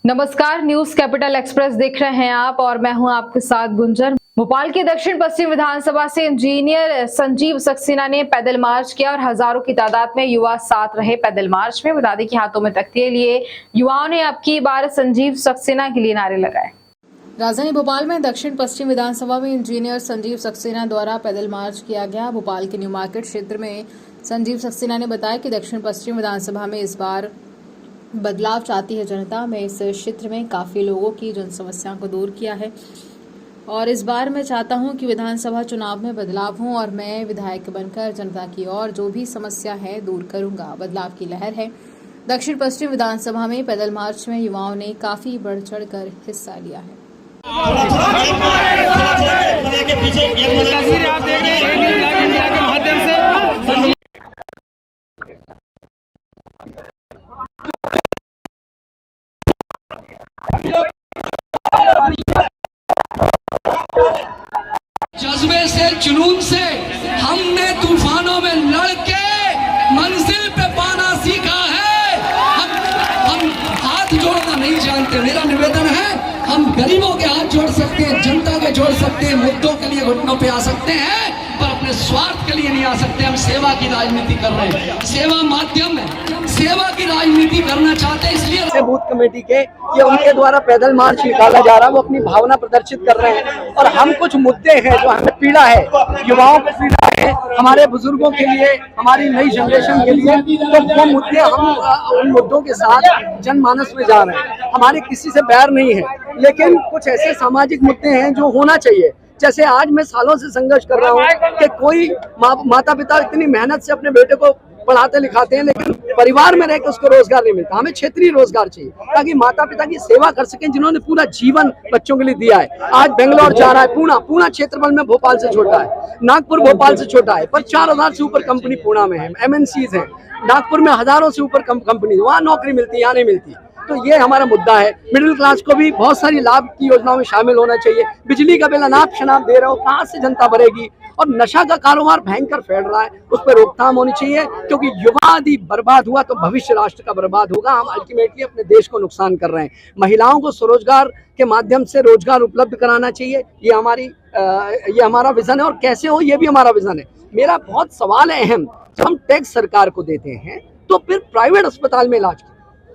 नमस्कार, news capital express देख रहे हैं आप और मैं हूं आपके साथ गुंजर। भोपाल के दक्षिण पश्चिम विधानसभा से इंजीनियर संजीव सक्सेना ने पैदल मार्च किया और हजारों की तादाद में युवा साथ रहे पैदल मार्च में। बता दें कि हाथों में तख्तियां लिए युवाओं ने अब की बार संजीव सक्सेना के लिए नारे लगाए। राजधानी भोपाल में दक्षिण पश्चिम विधानसभा में इंजीनियर संजीव सक्सेना द्वारा पैदल मार्च किया गया। भोपाल के न्यू मार्केट क्षेत्र में संजीव सक्सेना ने बताया कि दक्षिण पश्चिम विधानसभा में इस बार बदलाव चाहती है जनता। मैं इस क्षेत्र में काफी लोगों की जन समस्याओं को दूर किया है और इस बार मैं चाहता हूं कि विधानसभा चुनाव में बदलाव हो और मैं विधायक बनकर जनता की और जो भी समस्या है दूर करूंगा। बदलाव की लहर है। दक्षिण पश्चिम विधानसभा में पैदल मार्च में युवाओं ने काफी बढ़ चढ़ कर हिस्सा लिया है। जज्बे से, जुनून से हमने तूफानों में लड़के मंजिल पे पाना सीखा है। हम हाथ जोड़ना नहीं जानते। मेरा निवेदन है, हम गरीबों के हाथ जोड़ सकते हैं, जनता के जोड़ सकते हैं, मुद्दों के लिए घुटनों पे आ सकते हैं, पर अपने स्वार्थ के लिए नहीं आ सकते। हम सेवा की राजनीति कर रहे हैं। सेवा माध्यम है, सेवा की राजनीति करना चाहते हैं। इसलिए बूथ कमेटी के ये उनके द्वारा पैदल मार्च निकाला जा रहा है, वो अपनी भावना प्रदर्शित कर रहे हैं। और हम कुछ मुद्दे हैं जो हमें पीड़ा है, युवाओं को पीड़ा है, हमारे बुजुर्गों के लिए, हमारी नई जनरेशन के लिए, तो वो मुद्दे हम उन मुद्दों के साथ जनमानस में जा रहे हैं। हमारे किसी से बैर नहीं है, लेकिन कुछ ऐसे सामाजिक मुद्दे हैं जो होना चाहिए। जैसे आज मैं सालों से संघर्ष कर रहा हूँ कि कोई माता पिता इतनी मेहनत से अपने बेटे को पढ़ाते लिखाते हैं, लेकिन परिवार में रहकर उसको रोजगार नहीं मिलता। हमें क्षेत्रीय रोजगार चाहिए ताकि माता पिता की सेवा कर सकें, जिन्होंने पूरा जीवन बच्चों के लिए दिया है। आज बेंगलोर जा रहा है, पूना क्षेत्रफल में भोपाल से छोटा है, नागपुर भोपाल से छोटा है, पर 4000 से ऊपर कंपनी पूना में है, MNCs है। नागपुर में हजारों से ऊपर कंपनी, वहाँ नौकरी मिलती है, यहाँ नहीं मिलती। तो ये हमारा मुद्दा है। मिडिल क्लास को भी बहुत सारी लाभ की योजनाओं में शामिल होना चाहिए। बिजली का बिल अनाप शनाप दे रहे हो, कहाँ से जनता भरेगी? और नशा का कारोबार भयंकर फैल रहा है, उस पर रोकथाम होनी चाहिए, क्योंकि युवा यदि बर्बाद हुआ तो भविष्य राष्ट्र का बर्बाद होगा। हम अल्टीमेटली अपने देश को नुकसान कर रहे हैं। महिलाओं को स्वरोजगार के माध्यम से रोजगार उपलब्ध कराना चाहिए। ये हमारा विजन है, और कैसे हो ये भी हमारा विजन है। मेरा बहुत सवाल है अहम, जब हम टैक्स सरकार को देते हैं तो फिर प्राइवेट अस्पताल में इलाज,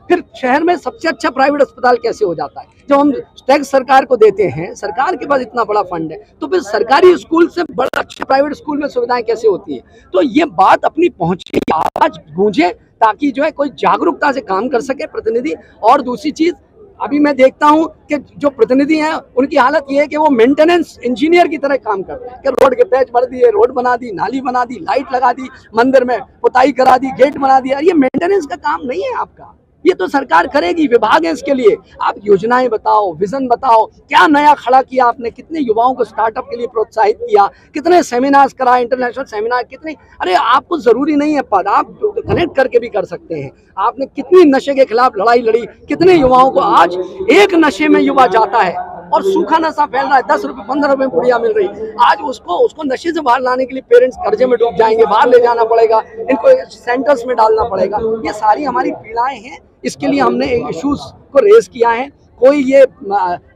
फिर शहर में सबसे अच्छा प्राइवेट अस्पताल कैसे हो जाता है? जब हम टैक्स सरकार को देते हैं, सरकार के पास इतना बड़ा फंड है, तो फिर सरकारी स्कूल से बड़ा अच्छा प्राइवेट स्कूल में सुविधाएं कैसे होती है? तो ये बात अपनी पहुंचे, आवाज गूंजे, ताकि जो है कोई जागरूकता से काम कर सके प्रतिनिधि। और दूसरी चीज, अभी मैं देखता हूं कि जो प्रतिनिधि हैं उनकी हालत ये है कि वो मेंटेनेंस इंजीनियर की तरह काम करते हैं कि रोड के पैच भर दिए, रोड बना दी, नाली बना दी, लाइट लगा दी, मंदिर में पुताई करा दी, गेट बना दिया। ये मेंटेनेंस का काम नहीं है आपका, ये तो सरकार करेगी, विभाग है इसके लिए। आप योजनाएं बताओ, विजन बताओ, क्या नया खड़ा किया आपने, कितने युवाओं को स्टार्टअप के लिए प्रोत्साहित किया, कितने सेमिनार्स कराए, इंटरनेशनल सेमिनार कितने। अरे आपको जरूरी नहीं है पद, आप कनेक्ट करके भी कर सकते हैं। आपने कितनी नशे के खिलाफ लड़ाई लड़ी, कितने युवाओं को, आज एक नशे में युवा जाता है और सूखा नशा फैल रहा है, 10 रुपए 15 रुपए में पुड़िया मिल रही। आज उसको नशे से बाहर लाने के लिए पेरेंट्स कर्जे में डूब जाएंगे, बाहर ले जाना पड़ेगा, इनको सेंटर्स में डालना पड़ेगा। ये सारी हमारी पीड़ाएं हैं, इसके लिए हमने इश्यूज को रेज किया है। कोई ये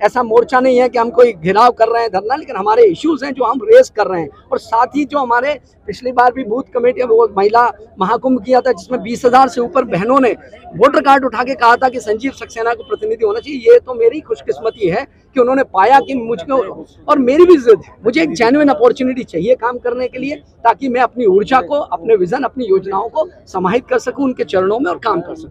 ऐसा मोर्चा नहीं है कि हम कोई घेराव कर रहे हैं, धरना, लेकिन हमारे इश्यूज हैं जो हम रेज कर रहे हैं। और साथ ही जो हमारे पिछली बार भी बूथ कमेटी, वो महिला महाकुंभ किया था जिसमें 20,000 से ऊपर बहनों ने वोटर कार्ड उठा के कहा था कि संजीव सक्सेना को प्रतिनिधि होना चाहिए। ये तो मेरी खुशकिस्मती है कि उन्होंने पाया कि मुझको, और मेरी भी जिद है, मुझे एक जेन्युइन अपॉर्चुनिटी चाहिए काम करने के लिए, ताकि मैं अपनी ऊर्जा को, अपने विजन, अपनी योजनाओं को समाहित कर सकूं उनके चरणों में और काम कर सकूं।